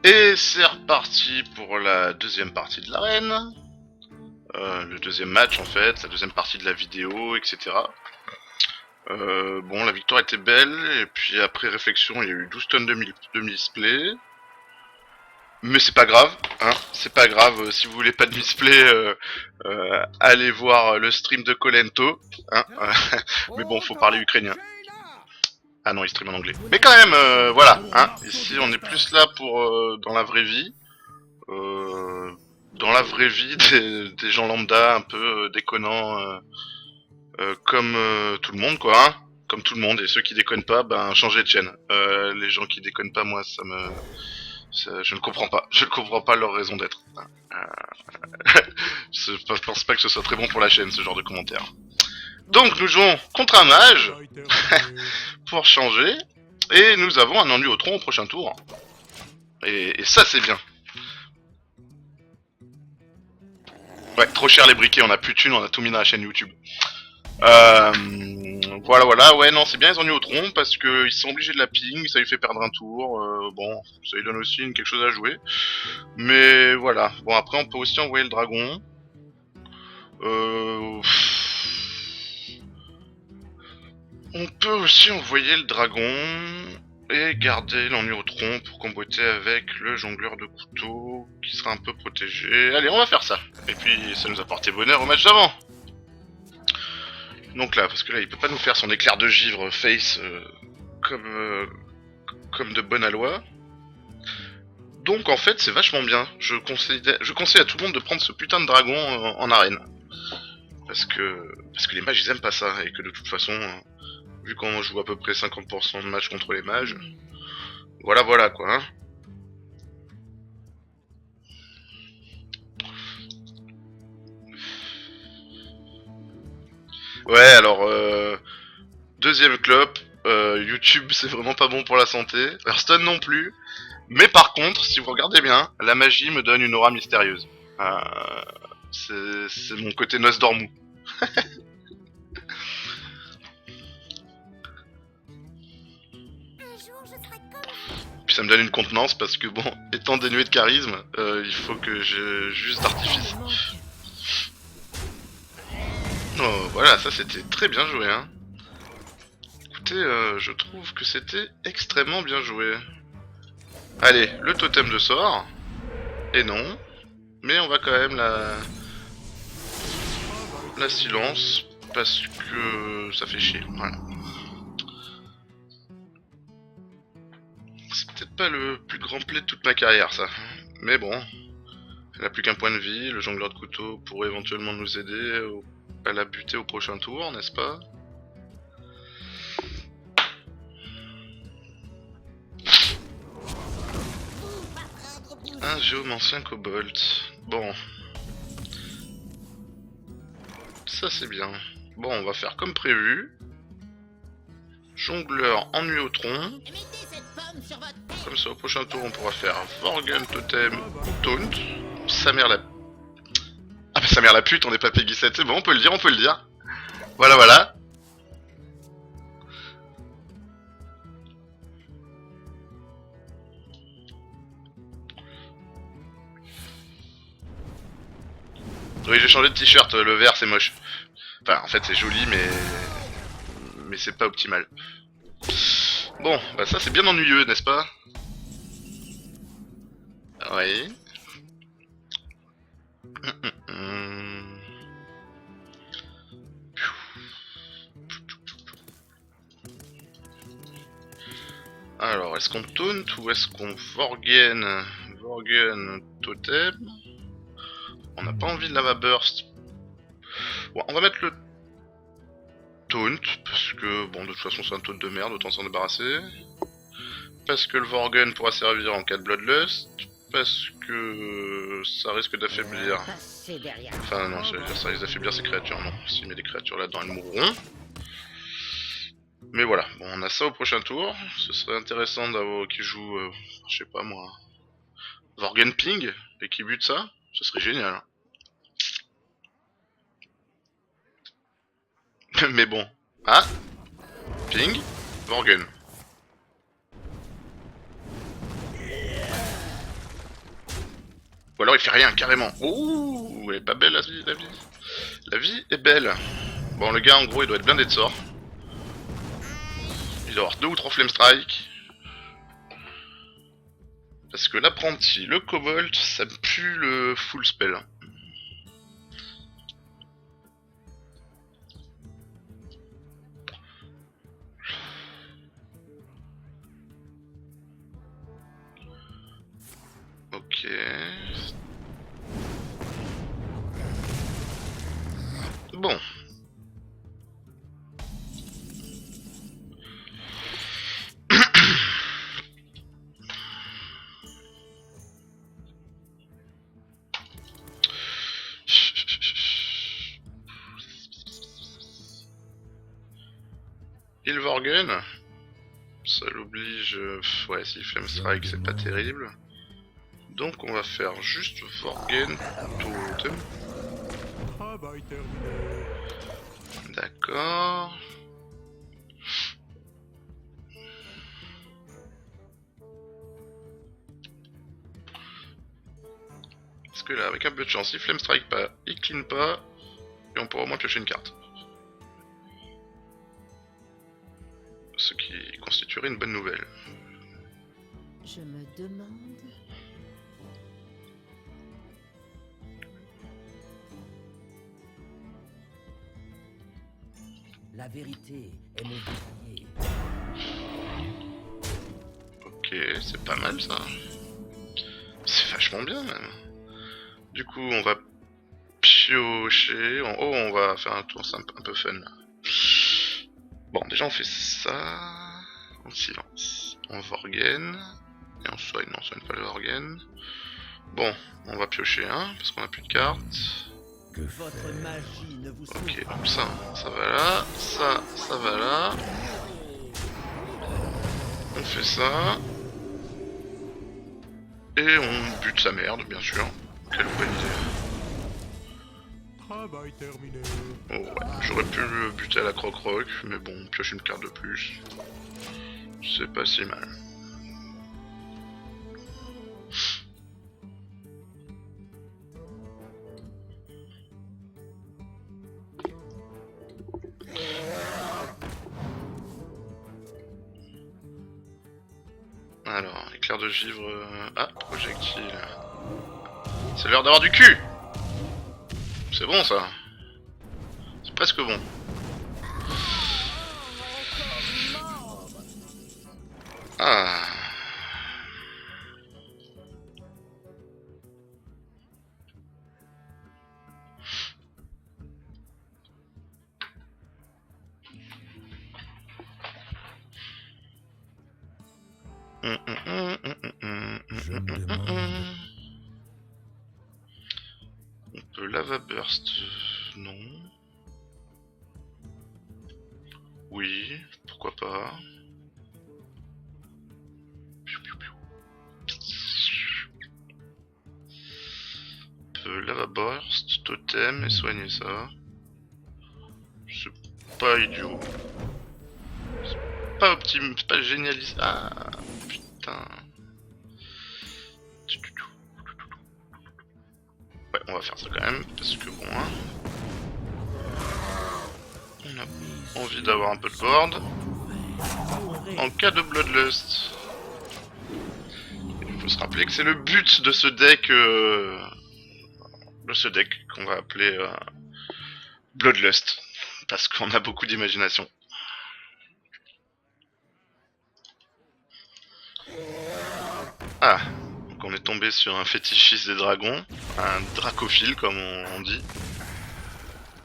Et c'est reparti pour la deuxième partie de l'arène. Le deuxième match en fait, la deuxième partie de la vidéo, etc. Bon, la victoire était belle, et puis après réflexion, il y a eu 12 tonnes de misplay. Mais c'est pas grave, hein, c'est pas grave, si vous voulez pas de misplay, allez voir le stream de Kolento, hein, mais bon, faut parler ukrainien. Ah non, il stream en anglais. Mais quand même, voilà, hein, ici on est plus là pour, dans la vraie vie, euh, des gens lambda un peu déconnants, comme tout le monde quoi, hein, comme tout le monde, et ceux qui déconnent pas, ben changez de chaîne. Les gens qui déconnent pas, moi je ne comprends pas, je ne comprends pas leur raison d'être. Je pense pas que ce soit très bon pour la chaîne ce genre de commentaires. Donc nous jouons contre un mage, pour changer, et nous avons un ennui au tronc au prochain tour. Et ça c'est bien. Ouais, trop cher les briquets, on a plus de thunes, on a tout mis dans la chaîne YouTube. Voilà, ouais, non, c'est bien, ils ont eu au tronc parce qu'ils sont obligés de la ping, ça lui fait perdre un tour. Bon, ça lui donne aussi quelque chose à jouer. Mais voilà, bon, après, on peut aussi envoyer le dragon. On peut aussi envoyer le dragon et garder l'ennui au tronc pour comboter avec le jongleur de couteau qui sera un peu protégé. Allez, on va faire ça. Et puis, ça nous a porté bonheur au match d'avant. Donc là, parce que là, il peut pas nous faire son éclair de givre face comme de bonne loi. Donc en fait, c'est vachement bien. Je conseille à tout le monde de prendre ce putain de dragon en arène. Parce que les mages, ils aiment pas ça. Et que de toute façon, vu qu'on joue à peu près 50% de matchs contre les mages, voilà quoi. Hein. Ouais, alors, deuxième clope, YouTube c'est vraiment pas bon pour la santé, Hearthstone non plus, mais par contre, si vous regardez bien, la magie me donne une aura mystérieuse. C'est mon côté Nosdormu. Puis ça me donne une contenance parce que bon, étant dénué de charisme, il faut que j'ai juste d'artifice. Oh, voilà, ça c'était très bien joué, hein. Écoutez, je trouve que c'était extrêmement bien joué. Allez, le totem de sort. Et non. Mais on va quand même la silence. Parce que ça fait chier. Voilà. C'est peut-être pas le plus grand play de toute ma carrière, ça. Mais bon. Elle n'a plus qu'un point de vie. Le jongleur de couteau pourrait éventuellement nous aider à la buter au prochain tour, n'est-ce pas? Un géomancien kobold. Bon. Ça c'est bien. Bon, on va faire comme prévu. Jongleur ennui au tronc. Comme ça, au prochain tour, on pourra faire Vorgen, Totem ou Taunt. Sa mère la... Ah bah sa mère la pute, on est pas Peggy 7, c'est bon, on peut le dire, on peut le dire. Voilà. Oui, j'ai changé de t-shirt, le vert c'est moche. Enfin, en fait c'est joli, mais c'est pas optimal. Bon, bah ça c'est bien ennuyeux, n'est-ce pas? Oui. Alors, est-ce qu'on taunt ou est-ce qu'on Vorgen Totem? On n'a pas envie de lava burst. Bon, on va mettre le taunt, parce que, bon, de toute façon c'est un taunt de merde, autant s'en débarrasser. Parce que le Vorgen pourra servir en cas de Bloodlust. Parce que ça risque d'affaiblir... Enfin non, ça risque d'affaiblir ces créatures, non. S'il met des créatures là-dedans, elles mourront. Mais voilà, bon, on a ça au prochain tour. Ce serait intéressant d'avoir qui joue, je sais pas moi, Vorgen Ping, et qui bute ça. Ce serait génial. Mais bon. Ah, Ping, Vorgen. alors il fait rien, carrément. Ouh, elle est pas belle la vie, la vie. La vie est belle. Bon, le gars, en gros, il doit être blindé de sorts. Il doit avoir 2 ou 3 flame strike. Parce que l'apprenti, le kobold, ça me pue le full spell. Ok. Bon. Ilvorgen, ça l'oblige... ouais, si Flame Strike, c'est pas terrible. Donc on va faire juste Vorgen totem. D'accord. Parce que là, avec un peu de chance, il Flame Strike pas, il clean pas, et on pourra au moins piocher une carte. Ce qui constituerait une bonne nouvelle. Je me demande... La vérité est mon bouclier. Ok, c'est pas mal ça. C'est vachement bien même. Du coup, on va piocher. En haut, on va faire un tour simple, un peu fun. Bon, déjà on fait ça en silence. On Vorgen. Et on soigne, non, on soigne pas le Vorgen. Bon, on va piocher un, parce qu'on a plus de cartes. Votre magie ne vous Ok, sauve donc ça va là. Ça va là. On fait ça. Et on bute sa merde, bien sûr. Quelle bonne idée. Travail terminé. Oh ouais, j'aurais pu le buter à la croc-roc, mais bon, on pioche une carte de plus. C'est pas si mal. Alors, éclair de givre... Ah, projectile. C'est l'heure d'avoir du cul. C'est bon ça. C'est presque bon. Ah. Je me demande. On peut lava burst, non. Oui, pourquoi pas. On peut lava burst, totem et soigner ça. C'est pas idiot. C'est pas optim, c'est pas génialiste. Ah putain. Ouais, on va faire ça quand même, parce que bon, hein. On a envie d'avoir un peu de board. En cas de Bloodlust. Il faut se rappeler que c'est le but de ce deck... qu'on va appeler Bloodlust. Parce qu'on a beaucoup d'imagination. Ah, donc on est tombé sur un fétichiste des dragons, un dracophile comme on dit.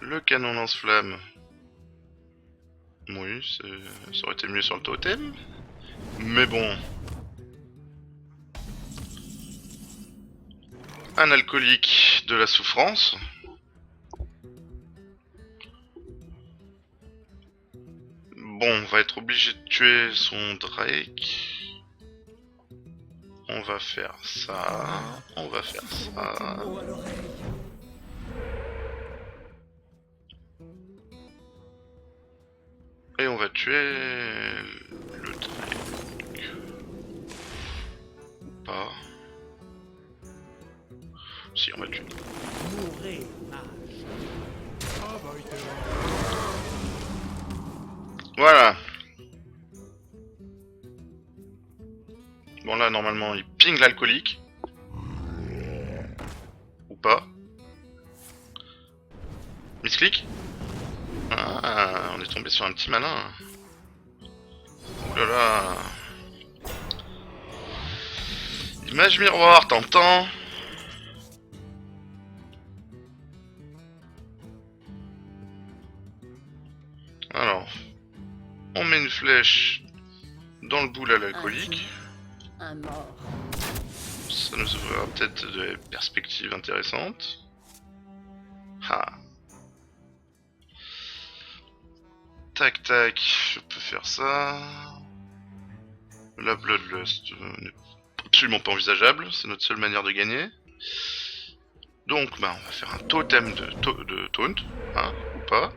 Le canon lance-flamme. Oui, ça aurait été mieux sur le totem. Mais bon. Un alcoolique de la souffrance. Bon, on va être obligé de tuer son Drake. On va faire ça. On va faire ça. Et on va tuer le Drake. Ou pas. Si, on va le tuer. Mourrez, mage. Voilà. Bon là, normalement, il ping l'alcoolique. Ou pas. Misclick. Ah, on est tombé sur un petit malin. Ouh là là. Image miroir, t'entends? Alors, on met une flèche dans le boule à l'alcoolique. Un mort. Ça nous ouvrira peut-être des perspectives intéressantes. Ah. Tac tac, je peux faire ça. La Bloodlust n'est absolument pas envisageable, c'est notre seule manière de gagner. Donc bah on va faire un totem de taunt, hein, ou pas.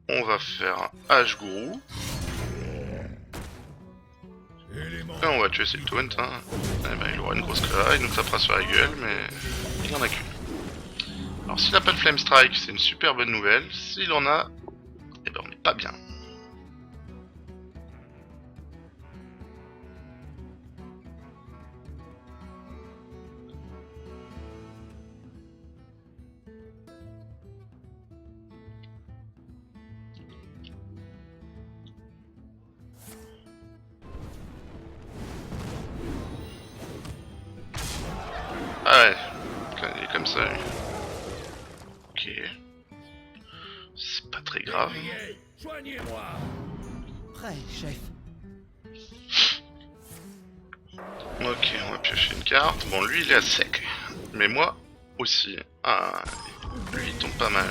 On va faire un H-Gourou. Et on va tuer ses taunt, hein. Et ben, il aura une grosse claque, il nous tapera sur la gueule, mais il en a qu'une. Alors s'il n'a pas de Flame Strike, c'est une super bonne nouvelle. S'il en a, eh ben on n'est pas bien. Ah ouais, il est comme ça lui. Ok. C'est pas très grave. Soignez-moi. Prêt, chef. Ok, on va piocher une carte. Bon, lui il est à sec. Mais moi aussi. Ah, lui il tombe pas mal.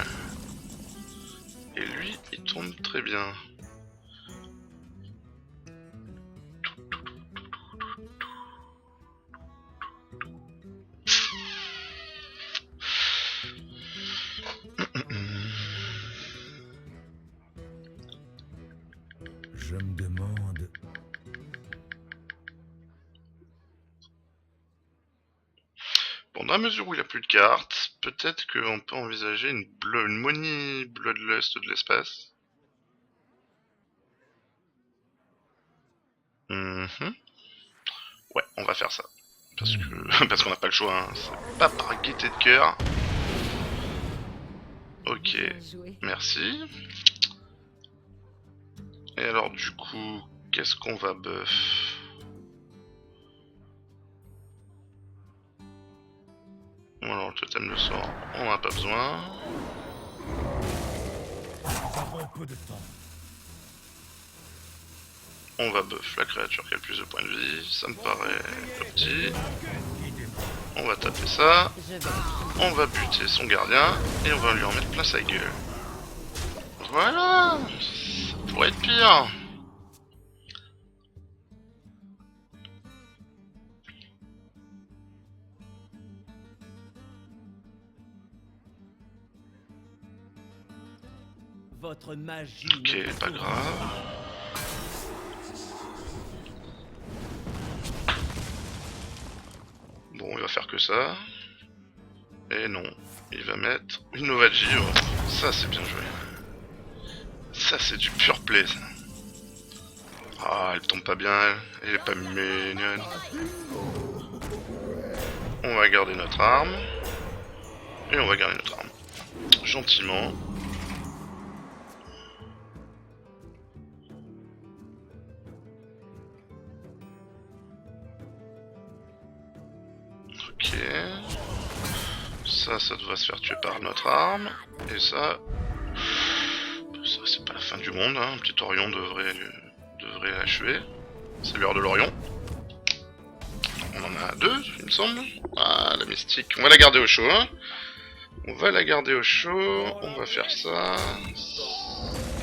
Et lui il tombe très bien. Je me demande. Bon, dans la mesure où il a plus de cartes, peut-être qu'on peut envisager une Moni Bloodlust de l'espace. Ouais, on va faire ça. Parce que parce qu'on n'a pas le choix, hein. C'est pas par gaieté de cœur. Ok, Bien joué. merci. Et alors du coup, qu'est-ce qu'on va buff? Bon alors le totem de sort, on n'a pas besoin. Nous avons peu de temps. On va buff la créature qui a le plus de points de vie, ça me paraît petit. On va taper ça, Je vais. on va buter son gardien, et on va lui en mettre plein sa gueule. Voilà, ça pourrait être pire. Votre magie. Ok, pas grave. Bon, il va faire que ça. Et non, il va mettre une Nova Geo. Ça, c'est bien joué. Ça, c'est du pur play, ça. Ah, elle tombe pas bien, elle. Elle est pas mignonne. On va garder notre arme. Et on va garder notre arme. Gentiment. Ok. Ça devrait se faire tuer par notre arme. Et ça c'est pas la fin du monde, hein. Un petit Orion devrait l'achever. C'est l'heure de l'Orion. On en a deux, il me semble. Ah, la mystique. On va la garder au chaud, hein. On va la garder au chaud. On va faire ça.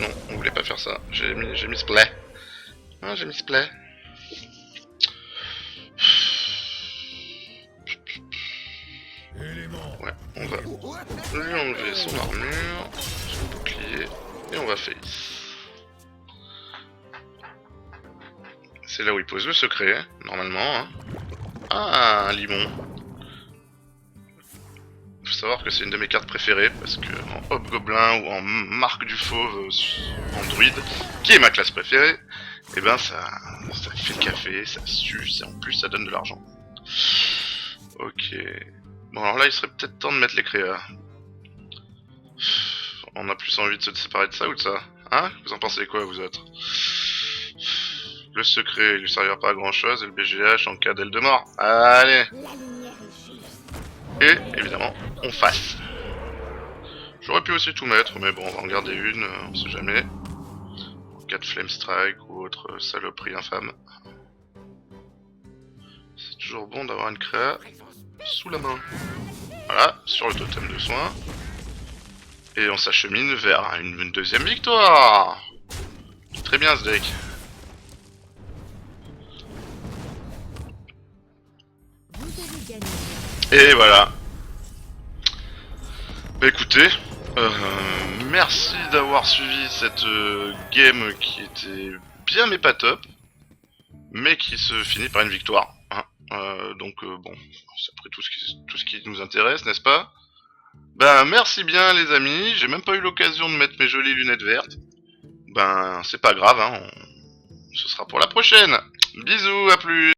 Non, on voulait pas faire ça. J'ai mis ce play. Ah, j'ai mis ce play. Ouais, on va lui enlever son armure, son bouclier, et on va face. C'est là où il pose le secret, normalement. Hein. Ah, un limon. faut savoir que c'est une de mes cartes préférées, parce que en Hobgoblin ou en Marque du Fauve en druide, qui est ma classe préférée, et ben ça fait le café, ça suce, et en plus ça donne de l'argent. Ok. Bon alors là il serait peut-être temps de mettre les créas. On a plus envie de se séparer de ça ou de ça? Hein? Vous en pensez quoi vous autres? Le secret, il lui servira pas à grand chose, et le BGH en cas d'aile de mort. Allez! Et, évidemment, on fasse. J'aurais pu aussi tout mettre, mais bon, on va en garder une, on sait jamais. En cas de Flame Strike ou autre saloperie infâme. C'est toujours bon d'avoir une créa sous la main. Voilà, sur le totem de soins. Et on s'achemine vers une deuxième victoire. Très bien ce deck. Vous avez gagné. Et voilà. Bah écoutez, merci d'avoir suivi cette game qui était bien mais pas top, mais qui se finit par une victoire. Hein. Donc bon, c'est après tout ce qui nous intéresse, n'est-ce pas? Ben merci bien les amis, j'ai même pas eu l'occasion de mettre mes jolies lunettes vertes. Ben c'est pas grave, hein, ce sera pour la prochaine. Bisous, à plus.